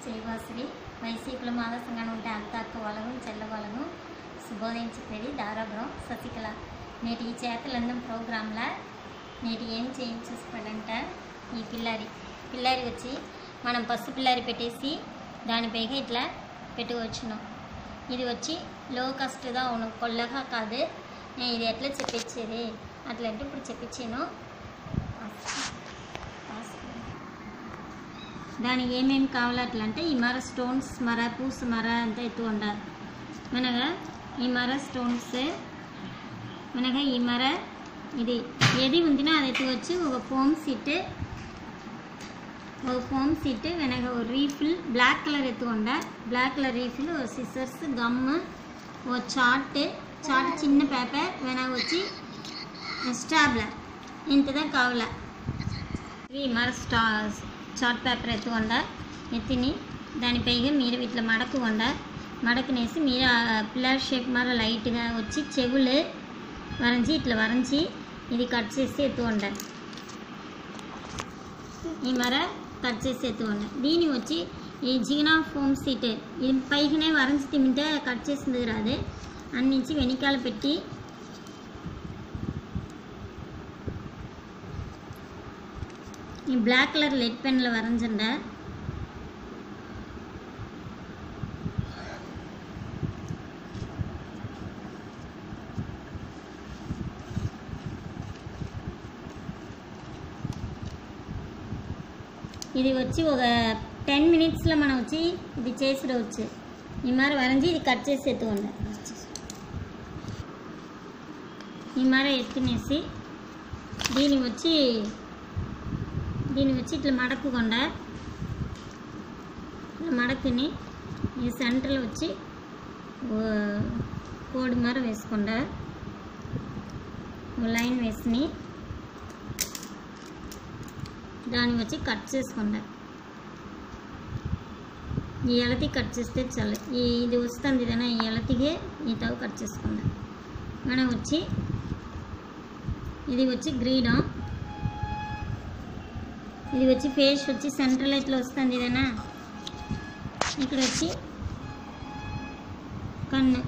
జయవాసవి వైసీకుల మాద సంఘం ఉంటే అక్క వాళ్ళను చెల్ల వాళ్ళను శుభోదయించేది దారాపురం శశికళ. నేటి ఈ చేతలందం ప్రోగ్రాంలో నేటి ఏం చేయించేసుకోవాలంట ఈ పిల్లారి వచ్చి మనం పసుపు పిల్లారి పెట్టేసి దానిపైగా ఇట్లా పెట్టుకోవచ్చును. ఇది వచ్చి లో కాస్ట్గా అవును కొల్లగా కాదు. నేను ఇది ఎట్లా చెప్పించేది అట్లా అంటే ఇప్పుడు చెప్పించాను. దానికి ఏమేమి కావాలో అట్లా అంటే ఈ మర స్టోన్స్ మర పూస మర అంతా ఎత్తు ఉండాలి. మనగా ఈ మర స్టోన్స్ మనగా ఈ మర ఇది ఏది ఉందినా అది ఎత్తుకొచ్చి ఒక ఫోమ్ సీట్ వెనక ఒక రీఫిల్ బ్లాక్ కలర్ ఎత్తుకుండా black colour refill scissors gum ఓ చార్ట్ చిన్న పేపర్ వెనక వచ్చి స్టాబ్లర్ ఇంతదా కావాల. ఇవి మర చార్ట్ పేపర్ ఎత్తుకుండా ఎత్తిని దానిపైగా మీరు ఇట్లా మడకనేసి మీరు పిల్లర్ షేప్ మర లైట్గా వచ్చి చెవులు ఇట్లా వరంచి ఇది కట్ చేసి ఎత్తుకుండా ఈ మర కట్ చేసి ఎత్తుకుండా దీని వచ్చి ఈ జిగ్నా ఫోమ్ సీట్ ఇది పైకినే వరంచి తింటే కట్ చేసింది రాదే అన్నించి వెనకాల పెట్టి ఈ బ్లాక్ కలర్ లెడ్ పెన్లో వరంచండి. ఇది వచ్చి ఒక 10 minutesలో మనం వచ్చి ఇది చేసిరవచ్చు. ఈ మరి వరంచి ఇది కట్ చేసి ఎత్తుకోండి. ఈ మరి ఎత్తినేసి దీని వచ్చి ఇట్లా మడకకుండా ఇట్లా మడకుని ఈ సెంటర్లో వచ్చి కోడి మర వేసుకుండా లైన్ వేసుని దాన్ని వచ్చి కట్ చేసుకుండా ఈ ఎలతి కట్ చేస్తే చాలు. ఇది వస్తుంది ఇదైనా ఈ ఎలతిగే ఈ తవ్వు కట్ చేసుకుండా మనం వచ్చి ఇది వచ్చి గ్రీన్ ఇది వచ్చి ఫేస్ వచ్చి సెంట్రల్ ఇట్లా వస్తుంది ఇదేనా ఇక్కడ వచ్చి కన్ను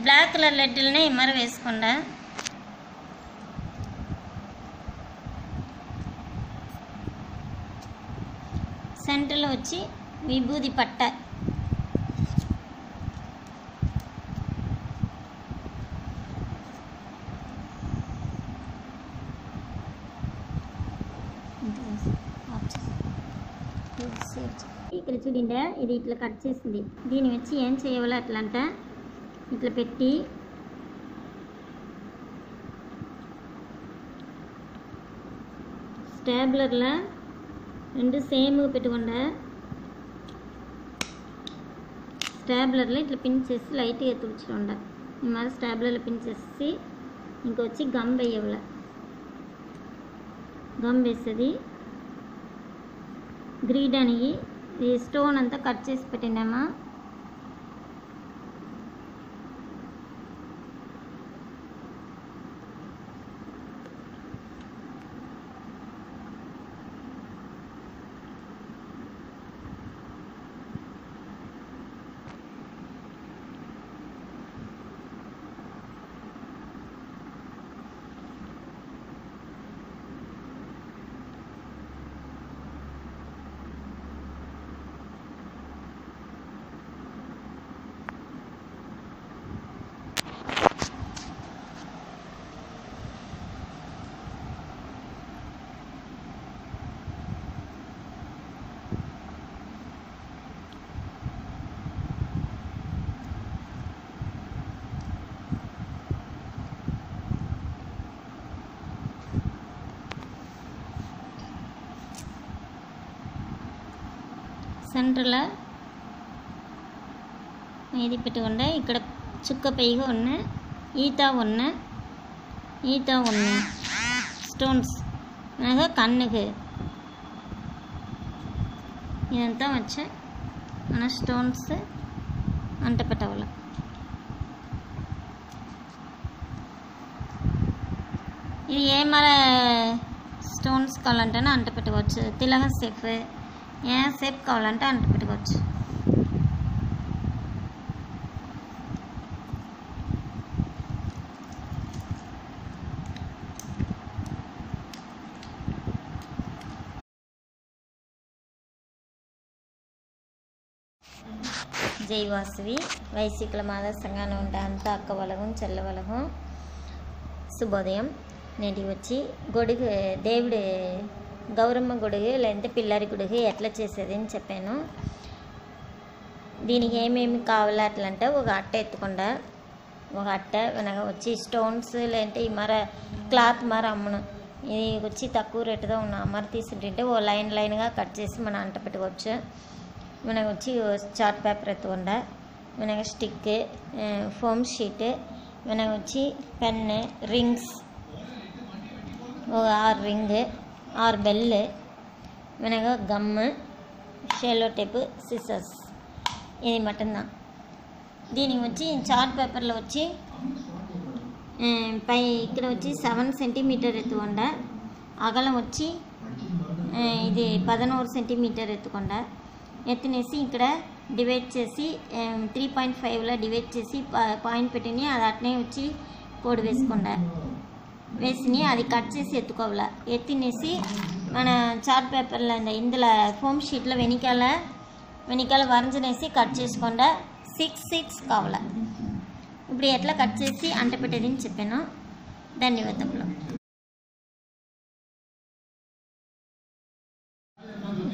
బ్లాక్ కలర్ లెడ్డులనే మర వేసుకుండా సెంటర్లో వచ్చి విభూది పట్ట ఇక్కడ చూడండి ఇది ఇట్లా కట్ చేసింది. దీన్ని వచ్చి ఏం చేయవాలో అట్లంట ఇట్లా పెట్టి స్టాబ్లర్లో రెండు సేమ్గా పెట్టుకుండా స్టాబ్లర్లో ఇట్లా పిన్ చేసి లైట్గా తుడుచుకుండా ఈ మరి స్టాబ్లర్లో పిన్ చేసి ఇంకొచ్చి గమ్ వేయవాల. గమ్ వేసేది గ్రీడానికి ఈ స్టోన్ అంతా కట్ చేసి పెట్టినామా సెంటర్లో ఇది పెట్టుకుండా ఇక్కడ చుక్క పైగా ఉన్న ఈత ஒன்று స్టోన్స్ అనగా కన్నుకు ఇదంతా వచ్చి మన స్టోన్స్ అంట పెట్టవాలి. ఇది ఏ మన స్టోన్స్ కావాలంటేనే అంట పెట్టుకోవచ్చు. తిలక షేప్ ఏ షేప్ కావాలంటే అంట పెట్టుకోవచ్చు. జై వాసవి వైశికుల మాదర్శంగానే ఉండే అంత అక్క వలగం చెల్ల వలగం శుభోదయం. నేటి వచ్చి గొడుగు దేవుడి గౌరమ్మ గొడుగు లేదంటే పిల్లరి గొడుగు ఎట్లా చేసేది అని చెప్పాను. దీనికి ఏమేమి కావాలి అట్లంటే ఒక అట్ట ఎత్తుకుండా ఒక అట్ట వెనక వచ్చి స్టోన్స్ లేదంటే ఈ మర క్లాత్ మర అమ్మను ఇది వచ్చి తక్కువ రేటుతో ఉన్న మర తీసుకుంటుంటే ఓ లైన్గా కట్ చేసి మనం అంట పెట్టుకోవచ్చు. మనకు వచ్చి చార్ట్ పేపర్ ఎత్తుకుండా మనకు స్టిక్ ఫోమ్ షీట్ మనకు వచ్చి పెన్ రింగ్స్ ఒక 6 రింగ్ 6 బెల్ మనకు గమ్ షెల్లో టేప్ సిసర్స్ ఇది మటందా. దీనికి వచ్చి చార్ట్ పేపర్లో వచ్చి పై ఇక్కడ వచ్చి 7 సెంటీమీటర్ ఎత్తుకుండా అగలం వచ్చి ఇది 11 సెంటీమీటర్ ఎత్తుకుండా ఎత్తునేసి ఇక్కడ డివైడ్ చేసి 3.5లో డివైడ్ చేసి పాయింట్ పెట్టిని అది అట్నే వచ్చి కోడ్ వేసుకుండా వేసి అది కట్ చేసి ఎత్తుకోవాల. ఎత్తినేసి మన చార్ట్ పేపర్లో ఇందులో ఫోమ్ షీట్లో వెనకాల వరంజనేసి కట్ చేసుకుండా 6 కావాల. ఇప్పుడు ఎట్లా కట్ చేసి అంట పెట్టేది అని చెప్పాను. ధన్యవాదములు.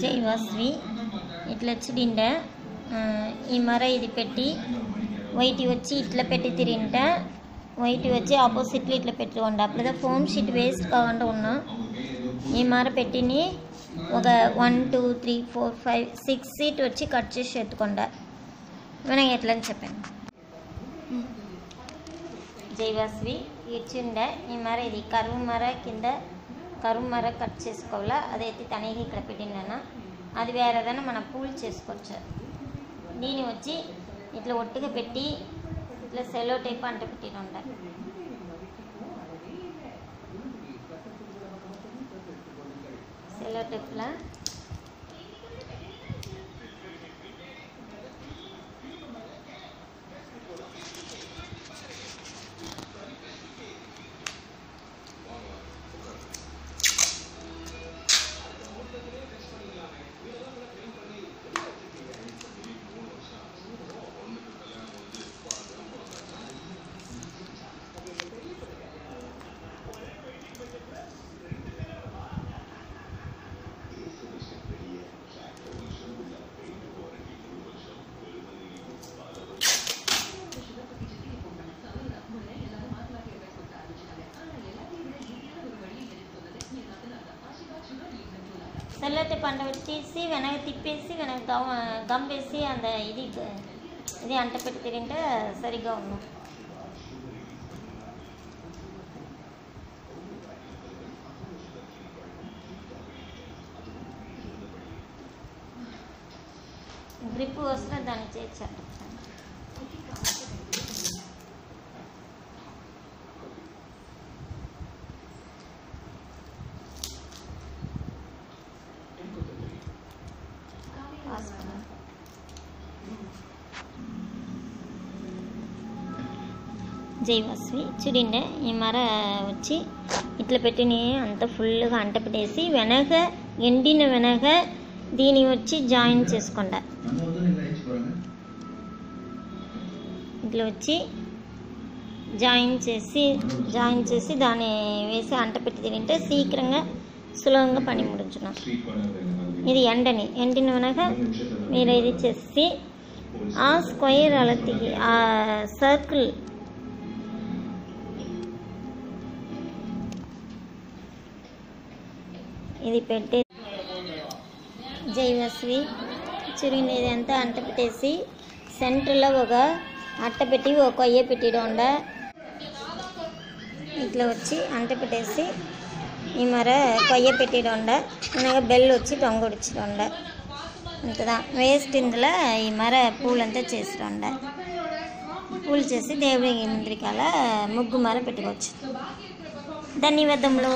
జై వాసవి ఇట్లా వచ్చిండే ఈ మర ఇది పెట్టి వైట్ వచ్చి ఇట్లా పెట్టి తిరింట వైట్ వచ్చి ఆపోజిట్లో ఇట్లా పెట్టుకోండి. అప్పుడే ఫోమ్ షీట్ వేస్ట్ కాకుండా ఉన్నాం. ఈ మర పెట్టిని ఒక 1 2 3 4 5 6 సీట్ వచ్చి కట్ చేసి ఎత్తుకుండా మనం ఎట్లా అని చెప్పాను. జై వాసవి ఇచ్చిండే ఈ మర ఇది కరువు మర కింద కరువు మర కట్ చేసుకోవాలా. అదైతే తనకి ఇక్కడ పెట్టిందన్న అది వేరేదైనా మనం పూల్ చేసుకోవచ్చు. దీన్ని వచ్చి ఇట్లా ఒట్టుగా పెట్టి ఇట్లా సెలో టైప్ అంట పెట్టిన ఉండాలి. సెలో టైప్లో సెల్లటి పంట తీసి వెనక తిప్పేసి వెనక గమ్ వేసి అంత ఇది అంట పెట్టి తింటే సరిగ్గా ఉన్నాం. గ్రిప్ వస్తే దాన్ని చేర్చాలి. జై వాసవి చూడండి ఈ మర వచ్చి ఇట్లా పెట్టిన అంత ఫుల్గా అంట పెట్టేసి వెనక ఎండిన వెనక దీని వచ్చి జాయిన్ చేసుకుంటా ఇట్లా వచ్చి జాయిన్ చేసి దాన్ని వేసి అంట పెట్టి తింటే శీఘ్రంగా సులభంగా పని ముడించున్నాం. ఇది ఎండిన వెనక మీరు ఇది చేసి ఆ స్క్వేర్ అలతికి ఆ సర్కిల్ ఇది పెట్టే జై వాసవి చూడండి ఇదంతా అంట పెట్టేసి సెంటర్లో ఒక అట్ట పెట్టి ఒక కొయ్య పెట్టడం ఇట్లా వచ్చి అంట పెట్టేసి ఈ మర కొయ్య పెట్టిడొండ ఇలాగ బెల్ వచ్చి దొంగొడిచిడొండ అంతదా వేస్ట్ ఇందులో ఈ మర పూలంతా చేసిడొండ పూలు చేసి దేవుడి ముందరికాల ముగ్గు మర పెట్టుకోవచ్చు. ధన్యవాదములు.